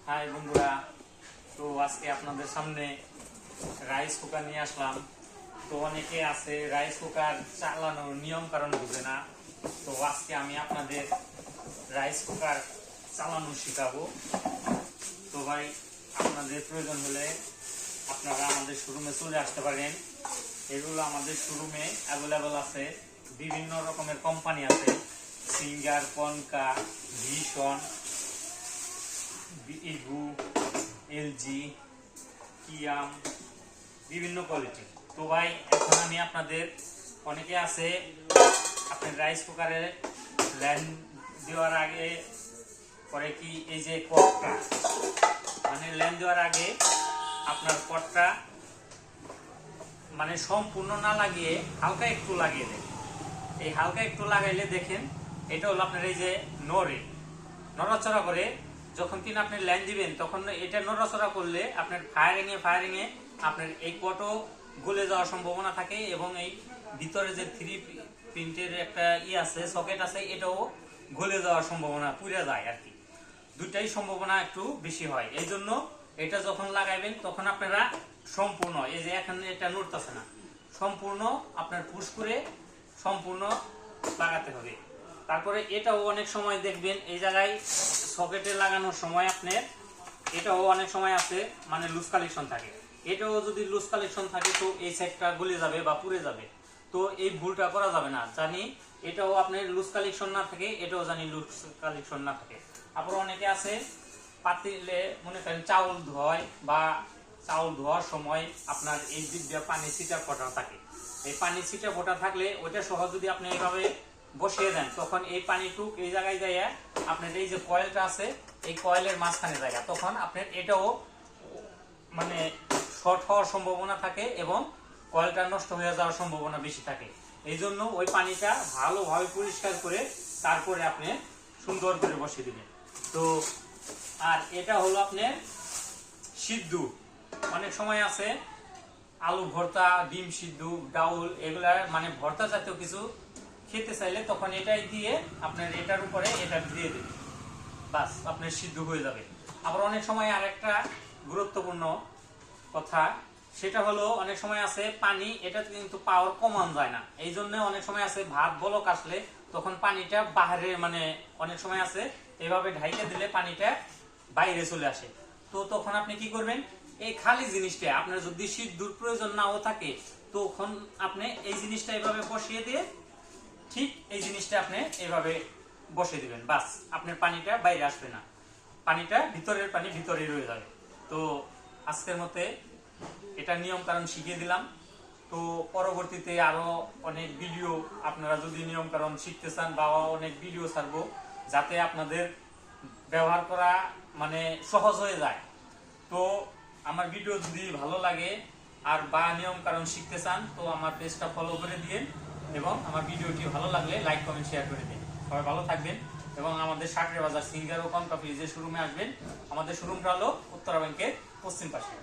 High বন্ধুরা, তো আজকে আপনাদের সামনে রাইস কুকার নিয়ে আসলাম। তো অনেকে আছে রাইস কুকার চালানোর নিয়ম কারণ বুঝে না। তো আজকে আমি আপনাদের রাইস কুকার চালানো শিখাবো। তো ভাই, আপনাদের প্রয়োজন হলে আপনারা আমাদের শোরুমে চলে আসতে পারেন। এগুলো আমাদের শোরুমে অ্যাভেলেবল আছে। বিভিন্ন রকমের কোম্পানি আছে, সিঙ্গার, কনকা, ভিশন, ইগু, এলজি, কিয়াম, বিভিন্ন কোয়ালিটি। তো ভাই, এখন আমি আপনাদের অনেকে আছে আপনার রাইস কুকারে ল্যান্ড দেওয়ার আগে পরে কি এই যে কটটা, মানে ল্যান্ড দেওয়ার আগে আপনার কটটা মানে সম্পূর্ণ না লাগিয়ে হালকা একটু লাগিয়ে দেন। এই হালকা একটু লাগাইলে দেখেন এটা হলো আপনার এই যে নড়াচড়া করে যখন কিনা আপনি লাইন দিবেন, তখন এটা নড়াচড়া করলে আপনার ফায়ারিং এ আপনার এই কটও গলে যাওয়ার সম্ভাবনা থাকে এবং এই ভিতরে যে 3 পিনের একটা আছে, সকেট আছে, এটাও গলে যাওয়ার সম্ভাবনা, পুড়ে যায় আর কি। দুটাই সম্ভাবনা একটু বেশি হয়। এই জন্য এটা যখন লাগাইবেন তখন আপনারা সম্পূর্ণ এই যে এখন এটা নড়তেছে না, সম্পূর্ণ আপনার পুশ করে সম্পূর্ণ লাগাতে হবে। তারপরে এটাও অনেক সময় দেখবেন এই জায়গায় সকেটে লাগানোর সময় আপনার এটাও অনেক সময় আছে মানে লুজ কালেকশন থাকে। এটাও যদি লুজ কালেকশন থাকে তো এই সাইডটা গলে যাবে বা পুড়ে যাবে। তো এই ভুলটা করা যাবে না। জানি এটাও আপনার লুজ কালেকশন না থাকে, এটাও জানি লুজ কালেকশন না থাকে। তারপর অনেকে আছে পাতিলে মনে করেন চাউল ধোয় বা চাউল ধোয়ার সময় আপনার এই দিক দিয়ে পানি ছিটা ফোটা থাকে। এই পানি ছিটা ফোটা থাকলে ওইটা সহ যদি আপনি এইভাবে বসিয়ে দেন, তখন এই পানিটুক এই জায়গায় যায় আপনার এই যে কয়েলটা আছে, এই কয়েলের মাঝখানে জায়গা, তখন আপনার এটাও মানে শর্ট হওয়ার সম্ভাবনা থাকে এবং কয়েলটা নষ্ট হয়ে যাওয়ার সম্ভাবনা বেশি থাকে। এই জন্য ওই পানিটা ভালোভাবে পরিষ্কার করে তারপরে আপনি সুন্দর করে বসিয়ে দিবেন। তো আর এটা হলো আপনার সিদ্ধ। অনেক সময় আছে আলু ভর্তা, ডিম সিদ্ধ, ডাউল, এগুলা মানে ভর্তা জাতীয় কিছু খেতে চাইলে তখন এটাই দিয়ে আপনার এটার উপরে এটা দিয়ে দেবেন, বাস আপনার সিদ্ধ হয়ে যাবে। আবার অনেক সময় আরেকটা গুরুত্বপূর্ণ কথা, সেটা হলো অনেক সময় আছে পানি এটা কিন্তু পাওয়ার কমান যায় না। এই জন্য অনেক সময় আছে ভাত বলক আসলে তখন পানিটা বাইরে মানে অনেক সময় আছে এইভাবে ঢাইকে দিলে পানিটা বাইরে চলে আসে। তো তখন আপনি কি করবেন, এই খালি জিনিসটা আপনার যদি সিদ্ধর প্রয়োজন নাও থাকে তখন আপনি এই জিনিসটা এইভাবে বসিয়ে দিয়ে ঠিক এই জিনিসটা আপনি এইভাবে বসিয়ে দিবেন, বাস আপনার পানিটা বাইরে আসবে না, পানিটা ভিতরের পানি ভিতরেই রয়ে যাবে। তো আজকের মতে এটা নিয়ম কারণ শিখিয়ে দিলাম। তো পরবর্তীতে আরো অনেক ভিডিও আপনারা যদি নিয়ম কারণ শিখতে চান বা অনেক ভিডিও ছাড়বো, যাতে আপনাদের ব্যবহার করা মানে সহজ হয়ে যায়। তো আমার ভিডিও যদি ভালো লাগে আর বা নিয়ম কারণ শিখতে চান তো আমার পেজটা ফলো করে দিন এবং আমার ভিডিওটি ভালো লাগলে লাইক কমেন্ট শেয়ার করে দিন। সবাই ভালো থাকবেন এবং আমাদের সাকরে বাজার সিঙ্গার ও কনকা ফ্রিজের শোরুমে আসবেন। আমাদের শোরুমটা হলো উত্তরা ব্যাংকের পশ্চিম পাশে।